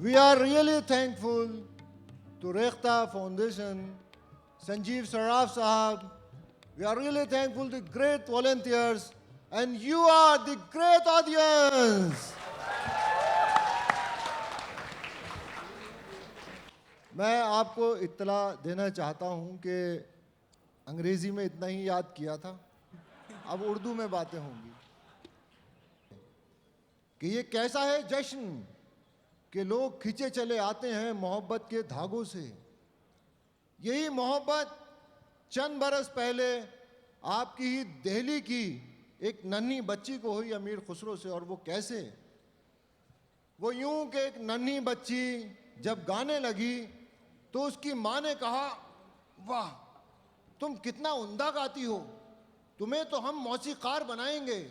We are really thankful to Rekhta Foundation, Sanjeev Saraf Sahab. We are really thankful to great volunteers, and you are the great audience. मैं आपको इत्तला देना चाहता हूं कि अंग्रेजी में इतना ही याद किया था, अब उर्दू में बातें होंगी कि ये कैसा है जश्न कि लोग खींचे चले आते हैं मोहब्बत के धागों से। यही मोहब्बत चंद बरस पहले आपकी ही दिल्ली की एक नन्ही बच्ची को हुई अमीर खुसरो से। और वो कैसे? वो यूं कि एक नन्ही बच्ची जब गाने लगी तो उसकी माँ ने कहा, वाह तुम कितना उम्दा गाती हो, तुम्हें तो हम मौसीकार बनाएंगे।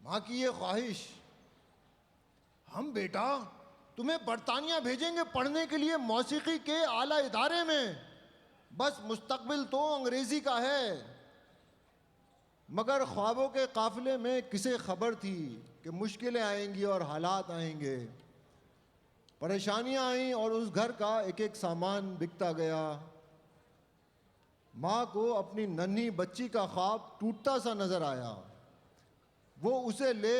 माँ की ये ख्वाहिश, हम बेटा तुम्हें बरतानिया भेजेंगे पढ़ने के लिए मौसीकी के आला इदारे में, बस मुस्तकबिल तो अंग्रेजी का है। मगर ख्वाबों के काफिले में किसे खबर थी कि मुश्किलें आएंगी और हालात आएंगे। परेशानियां आईं और उस घर का एक एक सामान बिकता गया। माँ को अपनी नन्ही बच्ची का ख्वाब टूटता सा नजर आया। वो उसे ले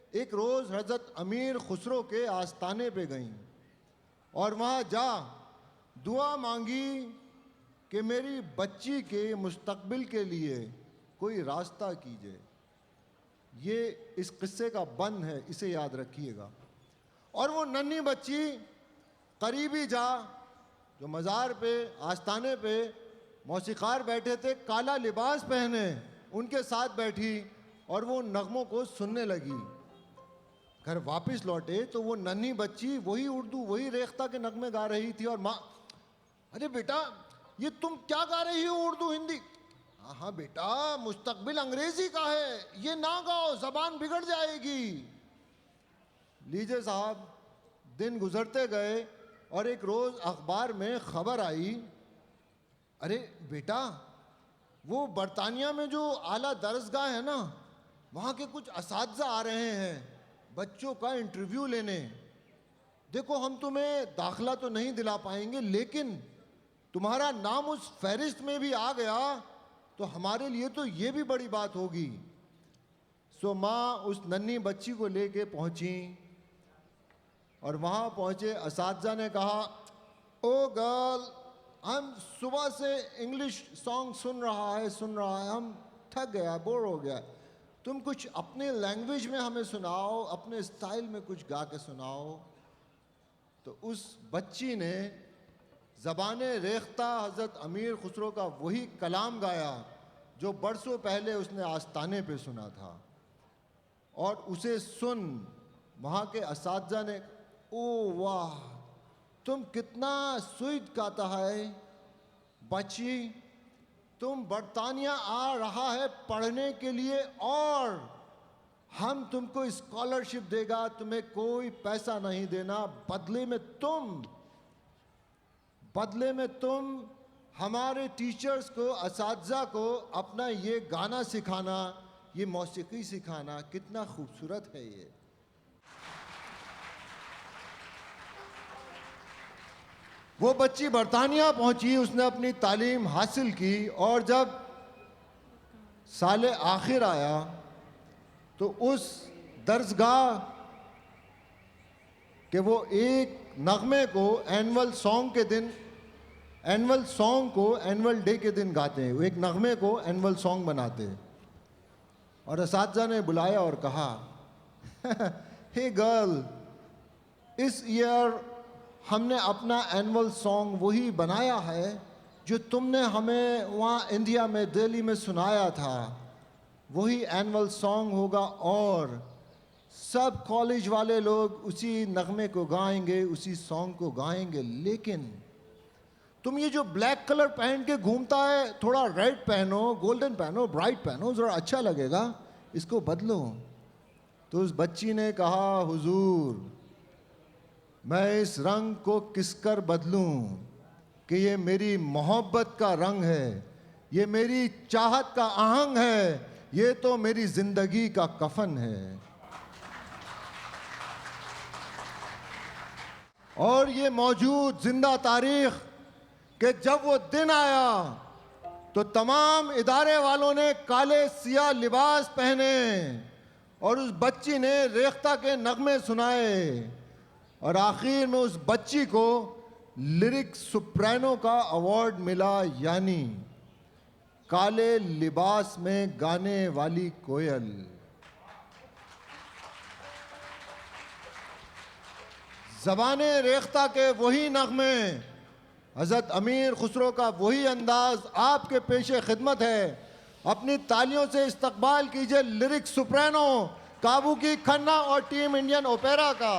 एक रोज़ हज़रत अमीर खुसरो के आस्ताने पे गईं और वहाँ जा दुआ मांगी कि मेरी बच्ची के मुस्तकबिल के लिए कोई रास्ता कीजिए। ये इस किस्से का बंद है, इसे याद रखिएगा। और वो नन्ही बच्ची करीबी जा जो मज़ार पे आस्ताने पे मौसीकार बैठे थे काला लिबास पहने, उनके साथ बैठी और वो नगमों को सुनने लगी। घर वापस लौटे तो वो नन्ही बच्ची वही उर्दू वही रेख्ता के नगमे गा रही थी। और माँ, अरे बेटा ये तुम क्या गा रही हो उर्दू हिंदी? हाँ बेटा मुस्तकबिल अंग्रेजी का है, ये ना गाओ जबान बिगड़ जाएगी। लीजिए साहब, दिन गुजरते गए और एक रोज अखबार में खबर आई, अरे बेटा वो बरतानिया में जो आला दरसगाह है ना, वहाँ के कुछ असातिज़ा आ रहे हैं बच्चों का इंटरव्यू लेने। देखो हम तुम्हें दाखला तो नहीं दिला पाएंगे, लेकिन तुम्हारा नाम उस फहरिस्त में भी आ गया तो हमारे लिए तो ये भी बड़ी बात होगी। सो माँ उस नन्ही बच्ची को लेके पहुंची और वहाँ पहुँचे असातिज़ा ने कहा, ओ गर्ल, हम सुबह से इंग्लिश सॉन्ग सुन रहा है, हम थक गया, बोर हो गया, तुम कुछ अपने लैंग्वेज में हमें सुनाओ, अपने स्टाइल में कुछ गा के सुनाओ। तो उस बच्ची ने ज़बाने रेख्ता हज़रत अमीर खुसरो का वही कलाम गाया जो बरसों पहले उसने आस्ताने पे सुना था। और उसे सुन वहाँ के असातिज़ा ने, ओ वाह तुम कितना स्वीट गाता है बच्ची, तुम बरतानिया आ रहा है पढ़ने के लिए और हम तुमको स्कॉलरशिप देगा, तुम्हें कोई पैसा नहीं देना, बदले में तुम हमारे टीचर्स को असातिज़ा को अपना ये गाना सिखाना, ये मौसीकी सिखाना। कितना खूबसूरत है ये। वो बच्ची बरतानिया पहुंची, उसने अपनी तालीम हासिल की और जब साले आखिर आया तो उस दरसगाह के वो एक नगमे को एनुअल डे के दिन गाते हैं। वो एक नगमे को एनुअल सॉन्ग बनाते हैं। और असातिज़ा ने बुलाया और कहा, हे गर्ल, इस ईयर हमने अपना एनुअल सॉन्ग वही बनाया है जो तुमने हमें वहाँ इंडिया में दिल्ली में सुनाया था, वही एनुअल सॉन्ग होगा और सब कॉलेज वाले लोग उसी नगमे को गाएंगे, उसी सॉन्ग को गाएंगे। लेकिन तुम ये जो ब्लैक कलर पहन के घूमता है, थोड़ा रेड पहनो, गोल्डन पहनो, ब्राइट पहनो, ज़रा अच्छा लगेगा, इसको बदलो। तो उस बच्ची ने कहा, हुजूर मैं इस रंग को किसकर बदलूं कि ये मेरी मोहब्बत का रंग है, ये मेरी चाहत का आहंग है, ये तो मेरी जिंदगी का कफन है। और ये मौजूद जिंदा तारीख कि जब वो दिन आया तो तमाम इदारे वालों ने काले सिया लिबास पहने और उस बच्ची ने रेख्ता के नगमे सुनाए और आखिर में उस बच्ची को लिरिक सोप्रानो का अवार्ड मिला, यानी काले लिबास में गाने वाली कोयल। ज़बाने रेख्ता के वही नगमे, हज़रत अमीर खुसरो का वही अंदाज आपके पेशे खिदमत है। अपनी तालियों से इस्तकबाल कीजिए लिरिक सोप्रानो, काबू की खन्ना और टीम इंडियन ओपेरा का।